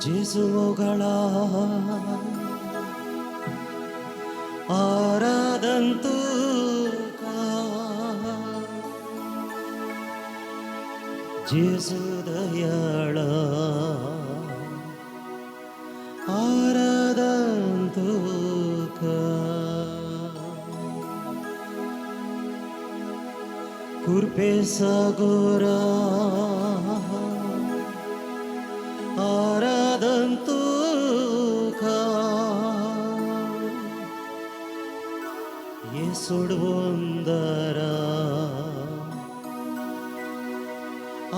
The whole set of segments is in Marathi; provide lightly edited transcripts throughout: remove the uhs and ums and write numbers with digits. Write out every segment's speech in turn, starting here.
जेसु मोगळा आराधन तुका जेसु दयाळा आराधन तुका कृपे सागोरा आराधन तुका ये सोडवंदरा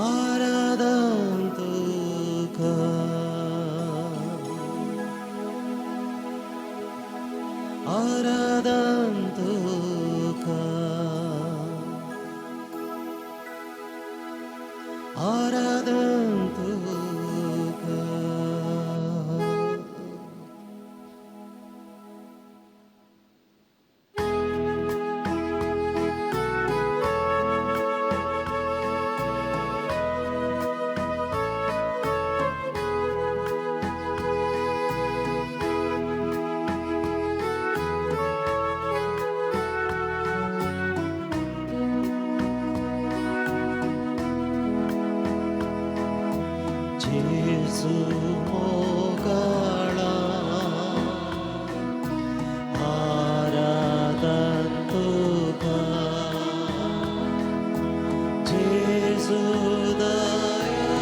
आराधन तुका आराधन तुका आराधन तुका जेसु मोगळा आराधन तुका जेसु दया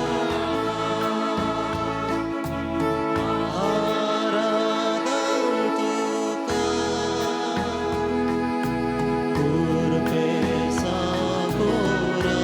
आराधन तुका कृपे सागोरा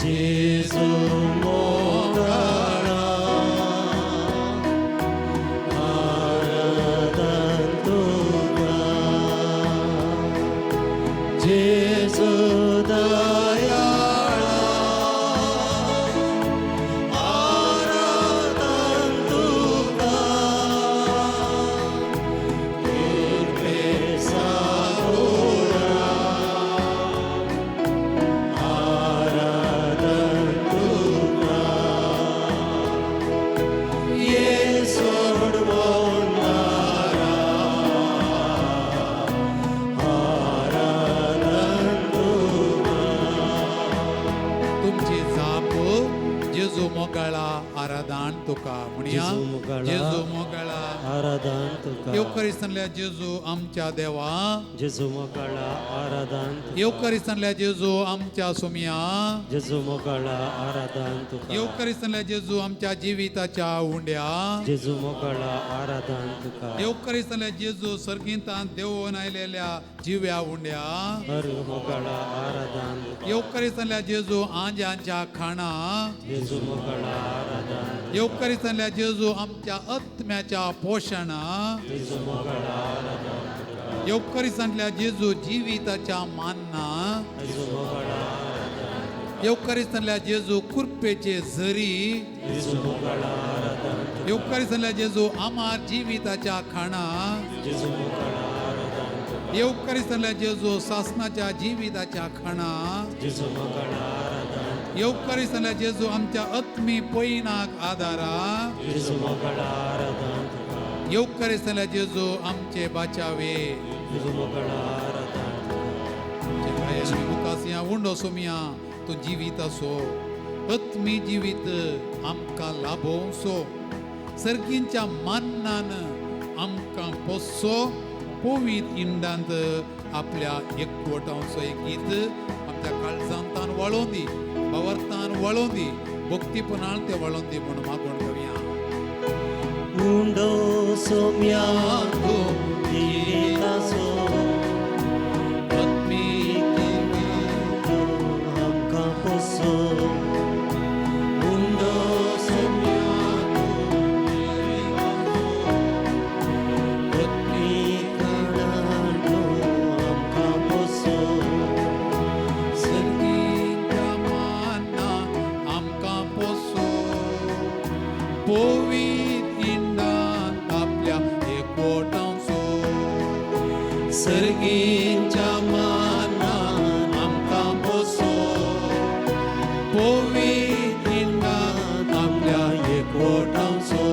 जेसु मोगळा आराधन तुका जेसु दयाळा आराधन मोगळा आराधन तुका म्हणया जेजू मोगळा जेजू मोगळा आराधन तुका येवकारिस्तनल्या जेजू आमच्या देवा जेजू मोगळा आराधन तुका येवकारिस्तनल्या जेजू आमच्या सुमिया जेजू मोगळा आराधन तुका येवकारिस्तनल्या जेजू आमच्या जिविताच्या उंड्या जेजू मोगळा आराधन तुका येवकारिस्तनल्या जेजू सर्गिंतान देवून आयलेल्या जिव्या उंड्या हर मोगळा आराधन तुका येवकारिस्तनल्या जेजू आंजांच्या खाणा जेजू मोगळा आराधन येवकारिस्तनल्या जेजू आमच्या आत्म्याच्या पोषण जेजू मोगळा आराधन तुका येवकारिस्तनल्या जेजू जिविताच्या मान्ना जेजू मोगळा आराधन येवकारिस्तनल्या जेजू कुरपेचे झरी जेजू मोगळा आराधन तुका येवकारिस्तनल्या जेजू आमार जिविताच्या खाणा जेजू मोगळा आराधन तुका येवकारिस्तनल्या जेजू सासनाच्या जिविताच्या खाणा जेजू मोगळा आराधन येवकारिस्तनल्या जेजू आमच्या आत्मी पयनाक आदारा जेजू मोगळा आराधन तुका येवकारिस्तनल्या जेजू आमचे बाचावे जेजू मोगळा आराधन तुका मुखासिया उंडो सोमिया तो जिवीत असो आत्मी जिवीत आमकां लाभोवसो सर्गींच्या मान्नान आमकां पोसो पोवीत इंडांत आपल्या एकवटांचो एक गीत आमच्या काळजांतान वळोवन दी भावार्थान वळोवन दी भक्तीपणान ते वळोवन दी म्हणून मागोण घेवया उंडो सोम्या तो जिविताचो आत्मी आमकां पोसो उंडो सोम्या आत्मी काळांतो आमकां पोसो सर्गीच्या मान्ना आमकां पोसो पोवीत इंडांत आपल्या एकवटांचो सर्गीच्या मानान आमकां पोसो पोवीत इंडांत आपल्या एकवटांचो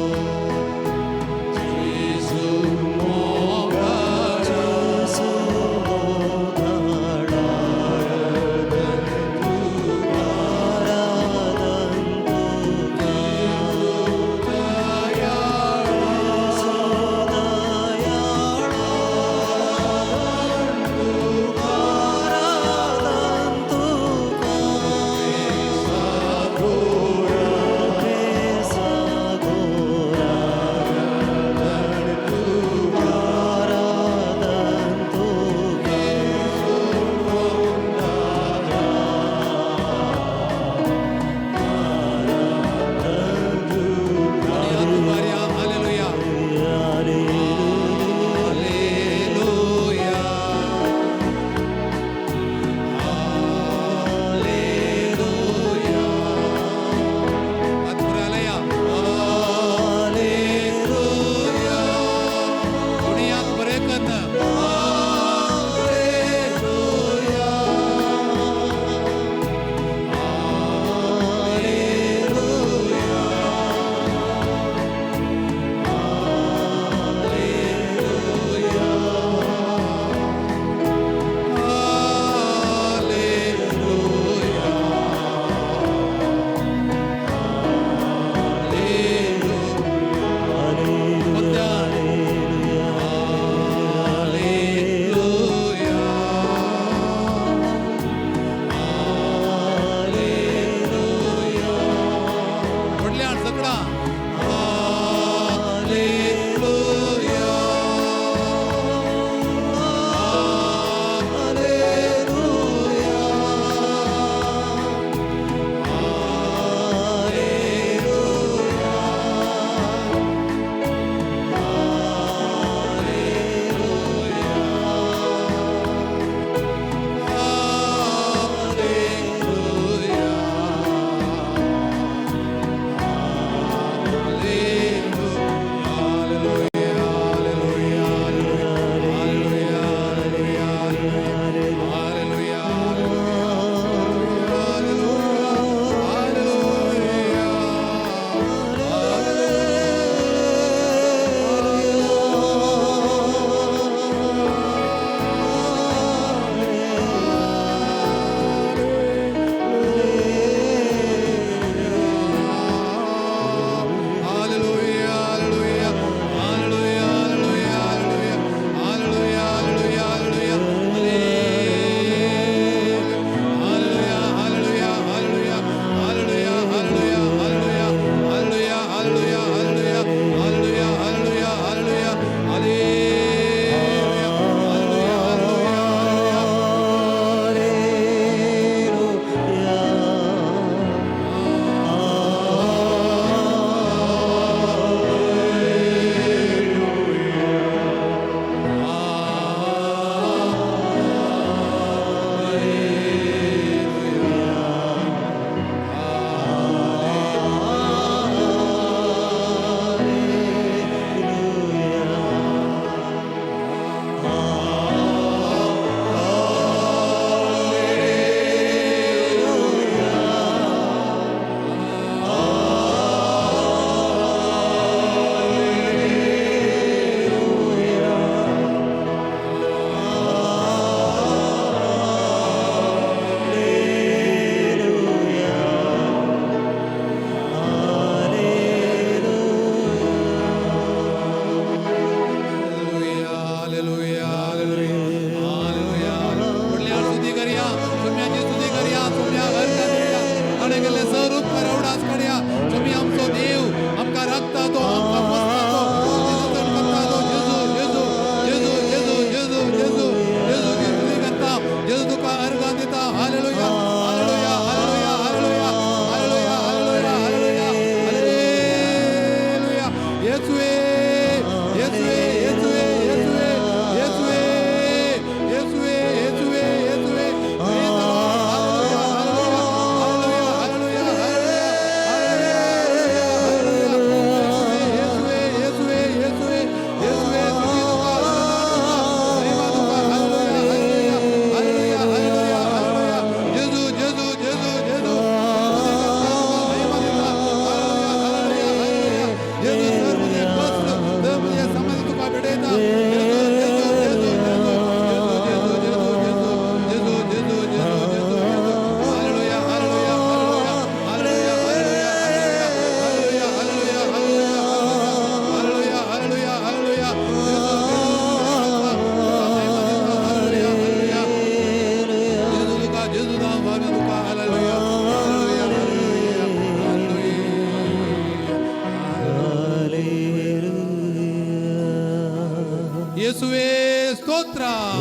जेजू मोगळा आराधन तुका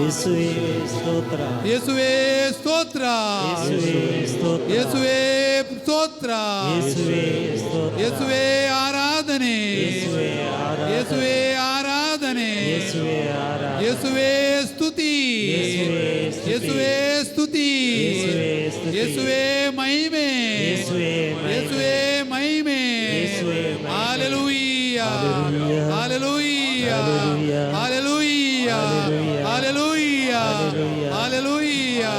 ಯೇಸುವೇ ಸ್ತೋತ್ರ ಯೇಸುವೇ ಸ್ತೋತ್ರ ಯೇಸುವೇ ಸ್ತೋತ್ರ ಯೇಸುವೇ ಸ್ತೋತ್ರ ಯೇಸುವೇ ಸ್ತೋತ್ರ ಯೇಸುವೇ ಆರಾಧನೆ ಯೇಸುವೇ ಆರಾಧನೆ ಯೇಸುವೇ ಆರಾಧನೆ ಯೇಸುವೇ ಆರಾಧನೆ ಯೇಸುವೇ ಸ್ತುತಿ ಯೇಸುವೇ ಸ್ತುತಿ ಯೇಸುವೇ ಸ್ತುತಿ ಯೇಸುವೇ ಸ್ತುತಿ ಯೇಸುವೇ ಮಹಿಮೆ ಯೇಸುವೇ ಮಹಿಮೆ ಯೇಸುವೇ ಮಹಿಮೆ ಯೇಸುವೇ ಮಹಿಮೆ Hallelujah Hallelujah Hallelujah Hallelujah Hallelujah Hallelujah Hallelujah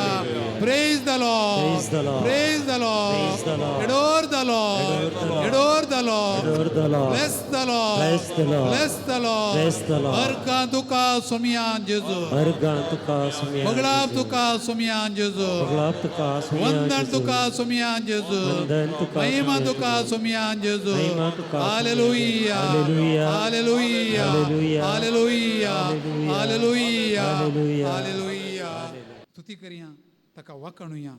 Praise the Lord Praise the Lord. Praise the Lord Praise the Lord. Adore the Lord Adore the Lord. Adore the Lord Adore the Lord. Bless the Lord Bless the Lord. Bless the Lord Bless the Lord. Arkan tuka sumiyan Jesus Argan tuka sumyan Maglap tuka sumiyan Jesus Maglap tuka sumyan Vandan tuka sumiyan Jesus Vandan tuka Mahima sumyan tuka sumiyan Jesus Mahima tuka Hallelujah Hallelujah. Hallelujah Hallelujah. Hallelujah Hallelujah. Hallelujah Hallelujah. Hallelujah स्तुति करिया तका वाकणुया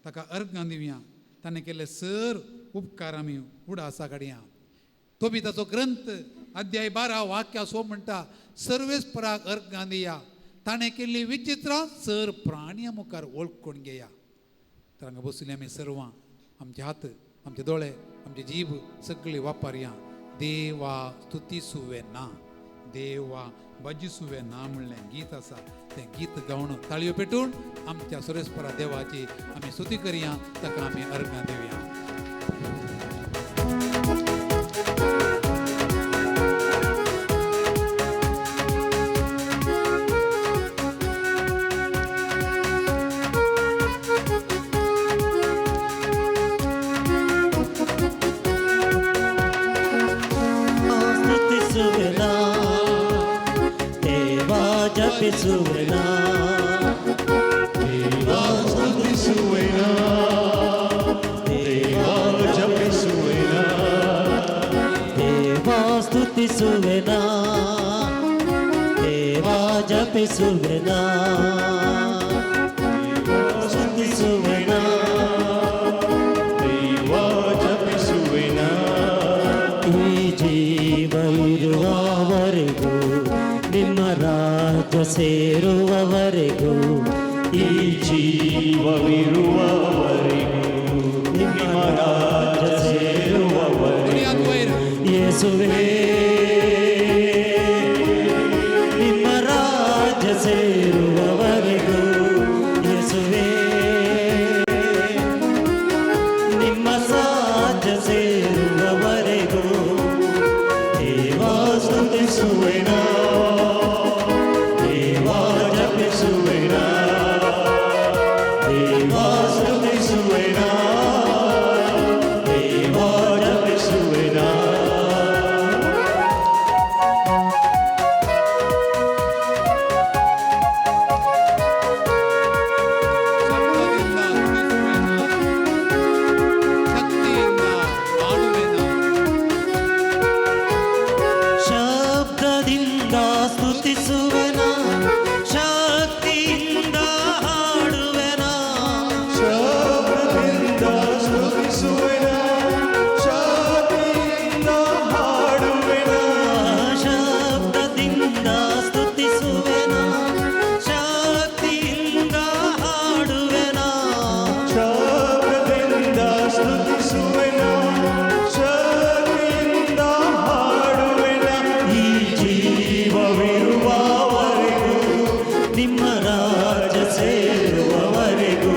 तका अर्घ गांदिव्या ताने केले सर उपकार आमी उडासा काडया तो बी ताचो ग्रंथ अध्याय 12 वाक्य सो म्हणटा सर्वेस पराक अर्घ गांदिया ताणे केल्ली विचित्रां सर प्राण्या मुखार ओळखून घेया तर हांगा बसुली आमी सर्वां आमचे हात आमचे दोळे आमचे जीभ सगळी वापरया देवा स्तुती सुवे ना देवा भजिसुवे ना म्हणलें गीत आसा तें गीत गावन ताळयो पेटून आमच्या सुरेस्परा देवाची आमी स्तुती करया ताका आमी अर्घां दिवया ಸ್ತುತಿಸುವೆನಾ ದೇವಾ ಜಪಿಸುವೆನಾ ದೇವಾ ಸ್ತುತಿಸುವೆನಾ ದೇವಾ ಜಪಿಸುವೆನಾ ದೇವಾ ಸ್ತುತಿಸುವೆನಾ ದೇವಾ ಜಪಿಸುವೆನಾ ಸ್ತುತಿಸುವೆನಾ ದೇವಾ ಜಪಿಸುವೆನಾ ಈ ಜೀವ ಇರುವವರೆಗೂ ನಿಮ್ಮ ರಾಜ್ಯ ಸೇರುವವರೆಗೂ ಈ ಜೀವವಿರುವವರೆಗೂ ನಿಮ್ಮ ರಾಜ್ಯ ಸೇರುವವರೆಗೂ ಯೇಸುವೇ ನಿಮ್ಮ ರಾಜ್ಯ ಸೇರುವವರೆಗೂ ಯೇಸುವೇ ನಿಮ್ಮ ರಾಜ್ಯ ಸೇರುವವರೆಗೂ ದೇವಾ ಸ್ತುತಿಸುವೆನಾ ದೇವಾ ಜಪಿಸುವೆನಾ ದೇವಾ ಸ್ತುತಿಸುವೆನಾ ದೇವಾ ಜಪಿಸುವೆನಾ ಶಬ್ದದಿಂದ ಸ್ತುತಿಸುವೆನಾ ಶಬ್ದದಿಂದ ಹಾಡುವೆನಾ ಶಕ್ತಿಯಿಂದ ಸ್ತುತಿಸುವೆನಾ ಶಕ್ತಿಯಿಂದ ಹಾಡುವೆನಾ ಶಬ್ದದಿಂದ ಸ್ತುತಿಸುವೆನಾ ಶಕ್ತಿಯಿಂದ ಹಾಡುವೆನಾ ಶಬ್ದದಿಂದ ಸ್ತುತಿಸುವೆನಾ ಶಕ್ತಿಯಿಂದ ಹಾಡುವೆನಾ ಈ ಜೀವವಿರುವವರೆಗೂ ನಿಮ್ಮ ರಾಜ್ಯ ಸೇರುವವರೆಗೂ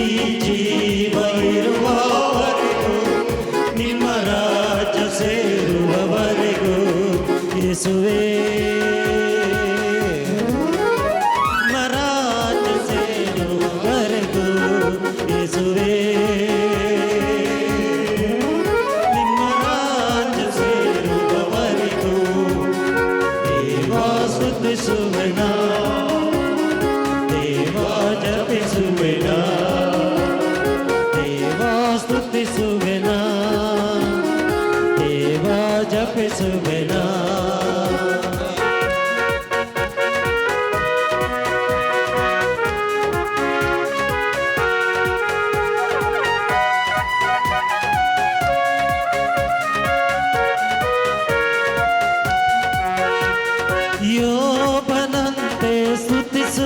ಈ ಜೀವ ಇರುವವರೆಗೂ ನಿಮ್ಮ ರಾಜ್ಯ ಸೇರುವವರೆಗೂ ಯೇಸುವೇ ನಿಮ್ಮ ರಾಜ್ಯ ಸೇರುವವರೆಗೂ ಯೇಸುವೇ ನಿಮ್ಮ ರಾಜ್ಯ ಸೇರುವವರೆಗೂ ದೇವಾ ಸ್ತುತಿಸುವೆನಾ ದೇವಾ ಜಪಿಸುವೆನಾ ದೇವಾ ಸ್ತುತಿಸುವೆನಾ ದೇವಾ ಜಪಿಸುವೆನಾ ಯೋಬನಂತೆ ಸ್ತುತಿಸುವೆನಾ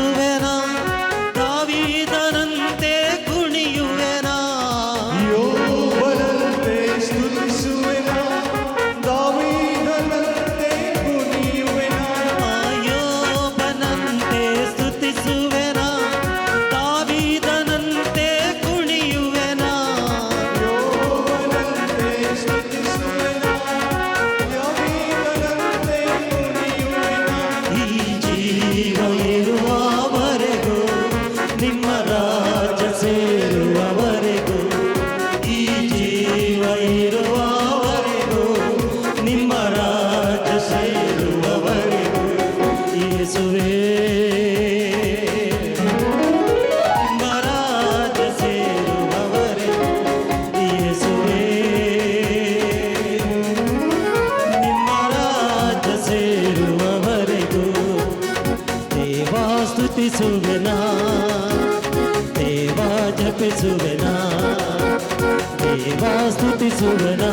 देवा स्तुतिಸುವೆನಾ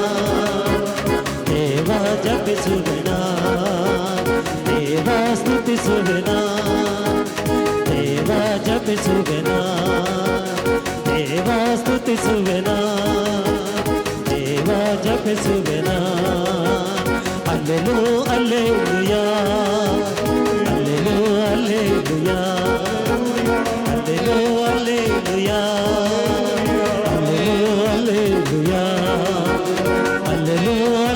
देवा जपिಸುವೆನಾ देवा स्तुतिಸುವೆನಾ देवा जपिಸುವೆನಾ देवा स्तुतिಸುವೆನಾ देवा जपिಸುವೆನಾ Alleluia Alleluia Alleluia Alleluia Alleluia Alleluia Alleluia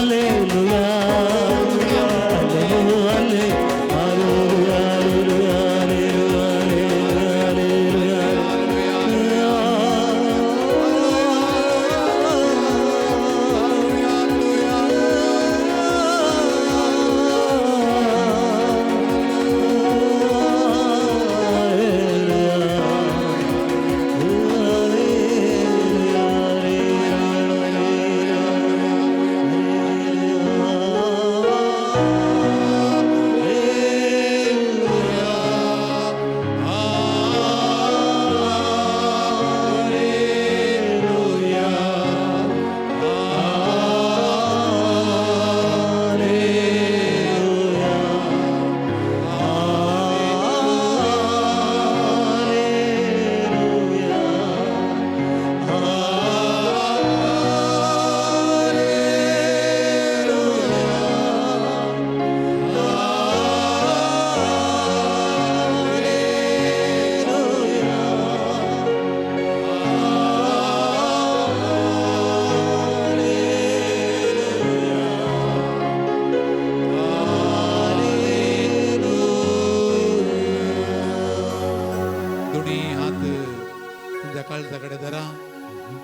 काळजाकडे धरा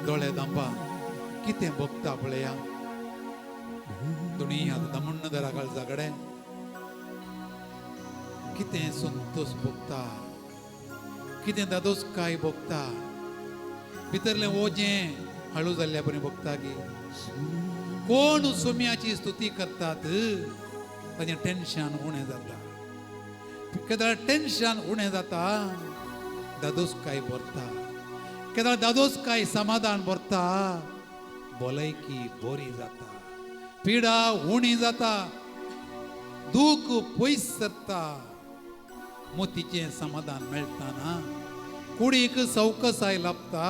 डोळे दांबा कितें भोगता पळया दोनी हात दामून धरा काळजाकडे कितें संतोष भोगता कितें दादोसकाय भोगता भितरले ओजें हळू जाल्ल्या बरें भोगता की कोण सोम्याची स्तुती करतात ताजें टेन्शन उणें जाता केदार टेन्शन उणें जाता दादोसकाय भरता केदार दादोसकाय समाधान भरता भलायकी बरी जाता पिडा उणी जाता दूख पयस सरता मोतीचें समाधान मेळटाना कुडीक सवकसाय लाभता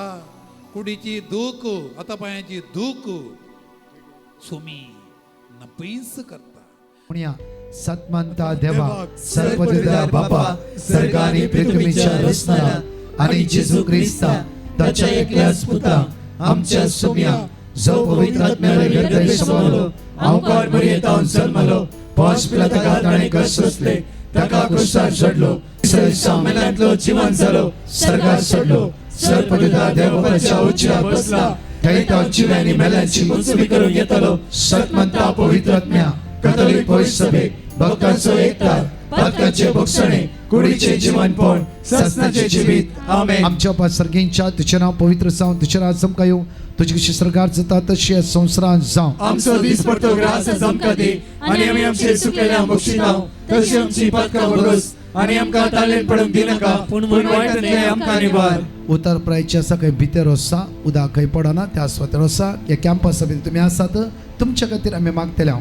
कुडीची दूख आतापायांची दूख सोमी नपयस करता पुण्या सत्मंता देवा सर्वपिता बापा सर्ग आणि पृथ्वीच्या रचणारा आणि जेजू ख्रिस्ता ताच्या एकल्याच पुता आमच्या सोम्या जो पवित्र आत्म्याने हृदय समावलो अवकार मरियेतान जल्मलो पांच पिला ताका ताणे कष्ट सोसले ताका क्रुसार चढलो सामेलांतलो जीवन जालो सर्गार चढलो सर्वपिता देवाच्या उच्चार बसला थंय तो जिव्यांनी मेल्यांची मुक्ती करून येतलो सत्मंता पवित्र आत्म्या कॅथोलिक पवित्र सभे भक्तांचो एकता पातकाचे भक्षणे कुडीचे जीवनपण ससनाचे जीवित आमेन आमच्या पासर्गींच्या तुझे नाव पवित्र जावं तुझे राज चमका येवं तुझी कशी सरकार जाता तशी संवसारांत जावं आमचो दीस पडतो ग्रास चमका दी आनी आमी आमचे सुकेल्या बक्षितांव तशी आमची पातकां भरोस आनी आमकां ताळेन पडूंक दिनाका पूण वायटांतले आमकां निवार उतर प्रायचे आसा खंय भितर आसा उदा खंय पडना त्या स्वातर आसा ह्या कॅम्पस सभेत तुमी आसात तुमच्या खातीर आमी मागतले हांव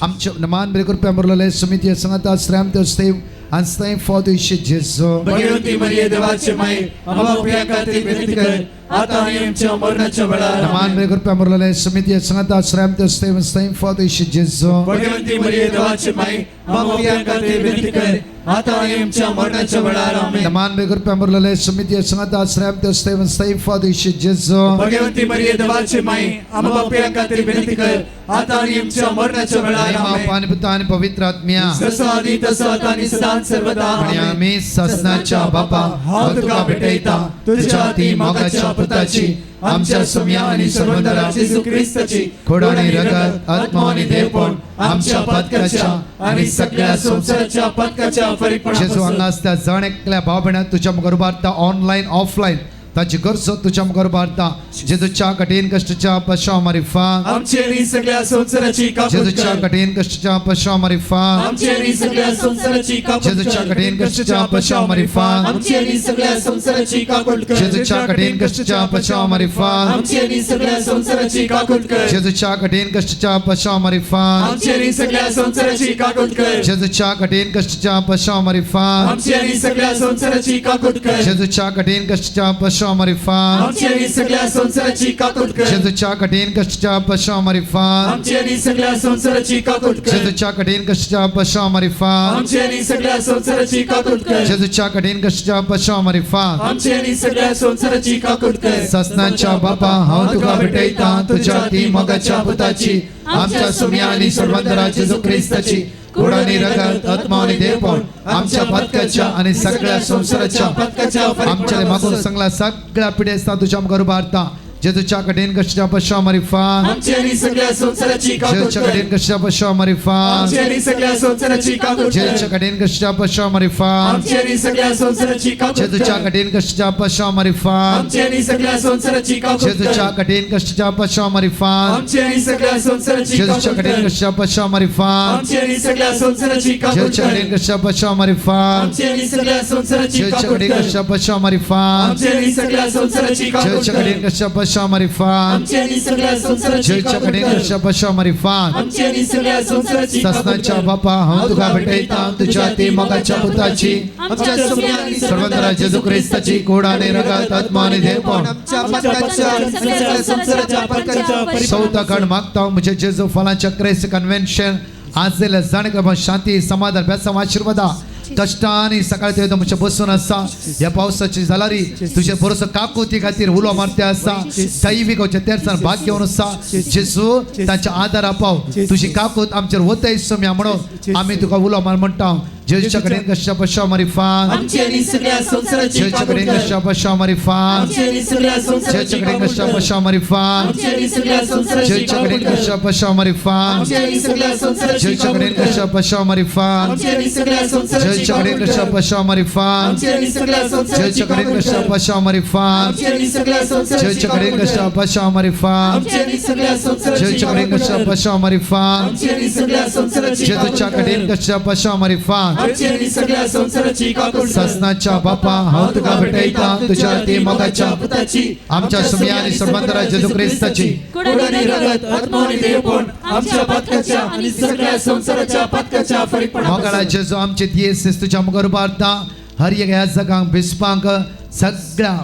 आमचे नमान बरे करपी आमरलेले समिती सांगाता श्राम ते स्तेव and thank for the Jesu. Bhagwanti मरिये देवाचे माये आम्हा प्रिया खातीर विनंती कर आता आनी आमच्या मरणाच्या वेळार नमान बरे करपी आमरलेले समिती सांगाता श्राम ते स्तेव and thank for the Jesu. Bhagwanti मरिये देवाचे माये आम्हा प्रिया खातीर विनंती कर आता आनी आमच्या मरणाच्या वेळार आमेन नमान बरे करपी आमरलेले समिती सांगाता श्राम ते स्तेव and thank for the Jesu. Bhagwanti मरिये देवाचे माये आम्हा प्रिया खातीर विनंती कर आता आनी आमच्या मरणाच्या वेळार आमेन पानी पिता आणि पवित्र आत्म्या जसो आदी तसो आता आनी सदां सर्वदा आणि आम्ही ससनाच्या बापा हांव तुका भेटयता तुझ्या ती मोगाच्या पुताची आमच्या सोम्या आणि सर्वंतरा जेजू ख्रिस्ताची खोड आणि रगत आत्मा आणि देवपण आमच्या पदकाच्या आणि सगळ्या संसाराच्या पदकाच्या जेजू परिपूर्ण हांगा असता जण एकल्या भाव भयणां तुझ्या बरोबर ऑनलाईन ऑफलाईन ताची गरजो तुझ्या मुखार उबारता जेजूच्या कठीण कश्टाच्या पश्चाव मारिफात आमचे नी सगळ्या संसाराची काकूट जेजूच्या कर कठीण कश्टाच्या पश्चाव मारिफात आमचे नी सगळ्या संसाराची काकूट जेजूच्या कर कठीण कश्टाच्या पश्चाव मारिफात आमचे नी सगळ्या संसाराची काकूट कर जेजूच्या कठीण कश्टाच्या पश्चाव मारिफात आमचे नी सगळ्या संसाराची काकूट कर जेजूच्या कठीण कश्टाच्या पश्चाव मारिफात आमचे नी सगळ्या संसाराची काकूट कर जेजूच्या कठीण कश्टाच्या पश्चाव मारिफात आमचे नी सगळ्या संसाराची काकूट कर जेजूच्या कठीण कश्टाच्या पश्चाव मारिफात आमचे नी सगळ्या संसाराची काकूट कर जेजूच्या कठीण कश्टाच्या पश्चाव मारिफात आमचे नी सगळ्या संसाराची काकूट कर जेजूच्या कठीण कश्टाच्या पश्चाव मारिफात आमचे नी सगळ्या संसाराची काकूट कर जेजूच्या कठीण कश्टाच्या पश्चाव मारिफात आमचे नी सगळ्या संसाराची काकूट कर ससनाच्या बापा हांव तुका भेटयता तुझ्या ती मोगाच्या पुताची आमच्या सुम्या आणि सर्वंतरा जेजू क्रिस्ताची कूड आणि रगत आत्मा आणि देवपण आमच्या पदकाच्या आणि सगळ्या संसाराच्या पदकाच्या आमच्या मागून सगळ्या सगळ्या पिढ्यास्ता तुझ्या मुखार उबारता जेजूच्या कठीण कश्टाच्या पश्चाव मारिफात आमचे नी सगळ्या संसाराची काकूट जेजूच्या कर कठीण कश्टाच्या पश्चाव मारिफात आमचे नी सगळ्या संसाराची काकूट कर जेजूच्या कठीण कश्टाच्या पश्चाव मारिफात आमचे नी सगळ्या संसाराची काकूट जेजूच्या कर कठीण कश्टाच्या पश्चाव मारिफात आमचे नी सगळ्या संसाराची काकूट जेजूच्या कर कठीण कश्टाच्या पश्चाव मारिफात आमचे नी सगळ्या संसाराची जेजूच्या काकूट कठीण कर कश्टाच्या पश्चाव मारिफात आमचे नी सगळ्या संसाराची काकूट जेजूच्या कर कठीण कश्टाच्या पश्चाव मारिफात आमचे नी सगळ्या संसाराची जेजूच्या काकूट कठीण कर कश्टाच्या पश्चाव मारिफात आमचे नी सगळ्या संसाराची काकूट जेजूच्या कठीण कर कश्टाच्या पश्चाव मारिफात आमचे नी सगळ्या संसाराची जेजूच्या काकूट कठीण कर कश्टाच्या पश्चाव मारिफात आमचे नी सगळ्या संसाराची काकूट ससनाच्या कर बापा हांव तुका भेटयता तुझ्या ती मोगाच्या पुताची आमच्या सुम्या आणि सर्वंतरा जेजू क्रिस्ताची कूड आणि रगत आत्मा आणि देवपण आमच्या पदकाच्या आणि सगळ्या संसाराच्या पदकाच्या चौथा कण मागता म्हणजे जेजू फलांच्या क्राइस्ट कन्व्हेन्शन आज दिल्या जाणकर शांती समाधान बेसम आशीर्वादा कष्टाने सकाळी ते म्हणजे बसून असा या पावसाची जालारी तुझे बरोस काकुती खातीर उलो मारते असा दैविक तेरसान भाग घेऊन असा जेजू तांच्या आदार पाव तुझी काकूत आमचेर वतय सम्या म्हणून आम्ही तुका उलो मार म्हणटा जेजूच्या कडेन कशा पश्चाव मारिफात आमचे नी सगळ्या संसाराची जेजूच्या काकूट कडेन कर कशा पश्चाव मारिफात आमचे नी सगळ्या संसाराची जेजूच्या कडेन काकूट कशा कर पश्चाव मारिफात आमचे नी सगळ्या संसाराची जेजूच्या कडेन काकूट कर कशा पश्चाव मारिफात आमचे नी सगळ्या संसाराची जेजूच्या कडेन काकूट कशा कर पश्चाव मारिफात आमचे नी सगळ्या संसाराची जेजूच्या कडेन काकूट कशा कर पश्चाव मारिफात आमचे नी सगळ्या संसाराची जेजूच्या कडेन काकूट कशा कर पश्चाव मारिफात आमचे नी सगळ्या संसाराची जेजूच्या कडेन काकूट कशा कर पश्चाव मारिफात आमचे नी सगळ्या संसाराची जेजूच्या कडेन काकूट कशा कर पश्चाव मारिफात आमचे नी सगळ्या संसाराची जेजूच्या काकूट कडेन कर कशा पश्चाव मारिफात आमचे नी सगळ्या संसाराची काकूट कर ससनाच्या बापा हांव तुका भेटयता तुझ्या ती मोगाच्या पुताची आमच्या सुम्या आणि सर्वंतरा जेजू क्रिस्ताची कूड आणि रगत आत्मा आणि देवपण आमच्या पदकाच्या आणि सगळ्या संसाराच्या पदकाच्या फरीकपणा मोगाळा जेजू आमचे दियेस तुझ्या मुखार उबारता हर एक ह्या जगांक बिस्पांक सगळ्या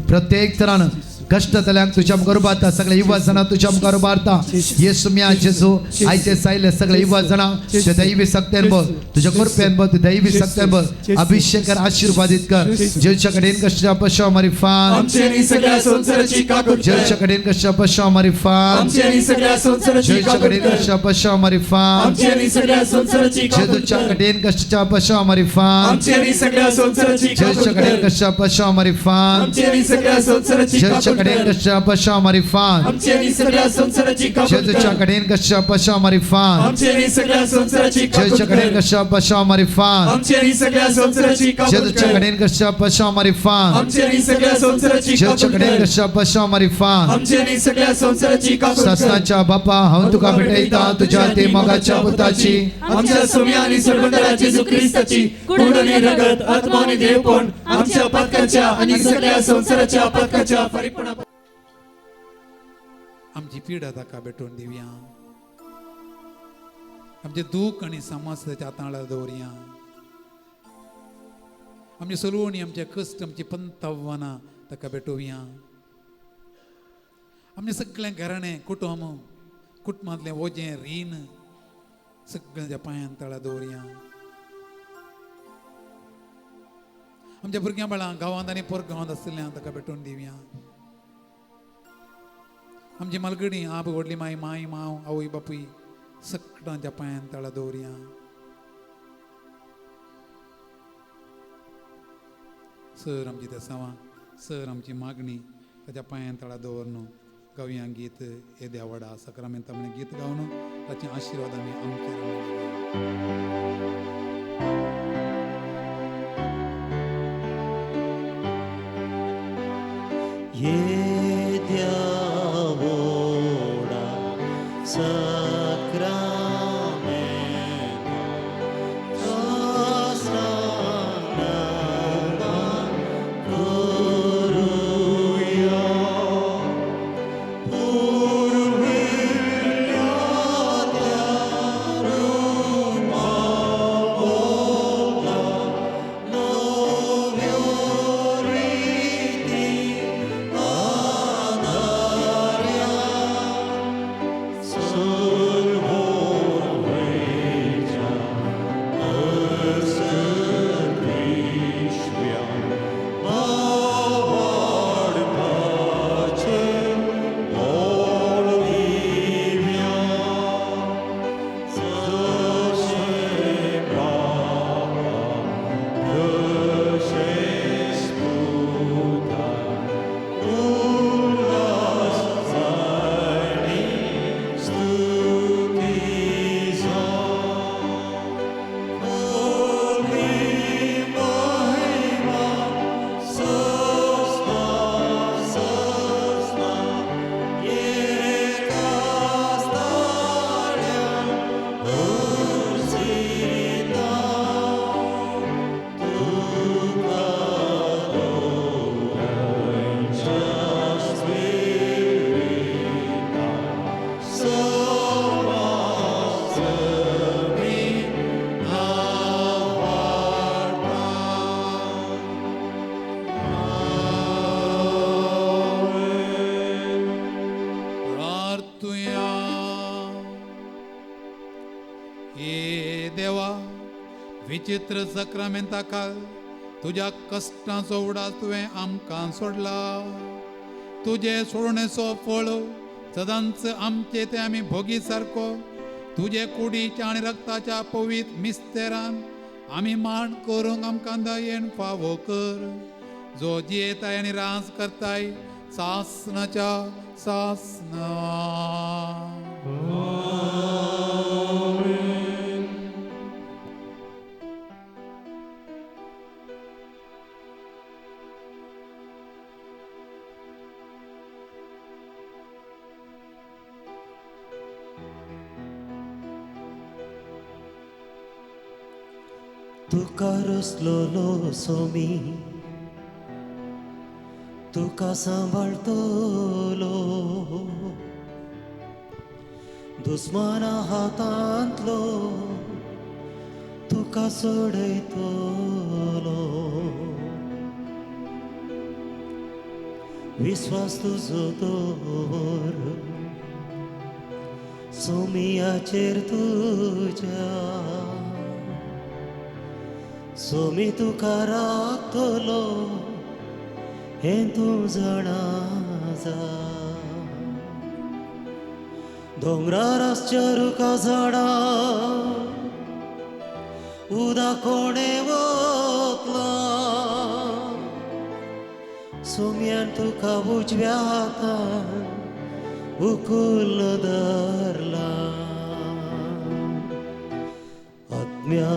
प्रत्येक तरान कष्ट जाल्यांक तुझ्या मुखार उबारता सगळे युवा जाणां तुझ्या मुखार उबारता येसू म्या जेजू आयचे सायले सगळे युवा जाणां ते दैवी सक्तेन बोल तुझ्या कृपेन बोल दैवी सक्तेन बोल अभिषेक कर आशीर्वादित कर जेजूच्या कडेन कशा पश्चाव मारिफात आमचे नी सगळ्या संसाराची काकूट कर जेजूच्या कडेन कशा पश्चाव मारिफात आमचे नी सगळ्या संसाराची जेजूच्या काकूट कडेन कर कशा पश्चाव मारिफात आमचे नी सगळ्या संसाराची काकूट जेजूच्या कर कडेन कशा पश्चाव मारिफात आमचे नी सगळ्या संसाराची काकूट जेजूच्या कडेन कर कशा पश्चाव मारिफात आमचे नी सगळ्या संसाराची जेजूच्या काकूट कडेन कर कशा पश्चाव मारिफात आमचे नी सगळ्या संसाराची काकूट जेजूच्या कर कडेन कशा पश्चाव मारिफात आमचे नी सगळ्या संसाराची काकूट जेजूच्या कडेन कर कशा पश्चाव मारिफात आमचे नी सगळ्या संसाराची काकूट जेजूच्या कर कडेन कशा पश्चाव मारिफात आमचे नी सगळ्या संसाराची जेजूच्या काकूट कडेन कर कशा पश्चाव मारिफात आमचे नी सगळ्या संसाराची काकूट कर ससनाच्या बापा हांव तुका भेटयता तुझ्या ते मोगाच्या पुताची आमच्या सुम्या आणि सर्वंतरा जेजू क्रिस्ताची कूड आणि रगत आत्मा आणि देवपण आमच्या पदकाच्या आणि सगळ्या संसाराच्या पदकाच्या फरीकपणा आमची पिढा ताका भेटून दिवया आमचे दूख आणि समस्या हाताळा दवरया आमची सलवणी आमचे कश्ट आमची पंताव्वाना ताका भेटोवया आमचे सगळें घराणें कुटुंब कुटुंबांतलें ओजें रीण सगळ्यांच्या पांयान तळा दवरया आमच्या भुरग्यां बाळांक गांवांत आनी परगांवांत आसतल्यांक ताका भेटून दिवया आमची मलगडी आप व्हडली माय माय माव आवय बापूय सगळ्यांच्या पांयान तळा दवरया सर आमची तेसावां सर आमची मागणी ताच्या पांयान तळा दवरन गावया गीत हे देवाडा सक्रामेंत आमी गीत गावन ताचे आशिर्वाद आमी आमचेर Yediavoda sacramento Sasranama Guruya विचित्र सक्रमेंताका तुझ्या कष्टांचो उडास तुवें आमकां सोडला. तुझे सोडणेचो फळ सदांच आमचे ते आमी भोगी सारको तुझे कुडीच्या आनी रक्ताच्या पवित्र मिस्तेरान आमी माण करूंक आमकां दयेन फावो कर. जो जियेताय आनी रास करताय सासनाच्या सासना. तुका रुसलोलो सोमी तुका सांबाळतलो दुस्माना हातांतलो तुका सोडयतलो. विश्वास तुजो दवर सोमियाचेर तुज्या सोमी तुका राखतलो हें तूं जाणा जा. दोंगरार आसच्या रुखा झाडां उदक कोणे वतला सोम्यान तुका उजव्या हातान उखूल धरला. आत्म्या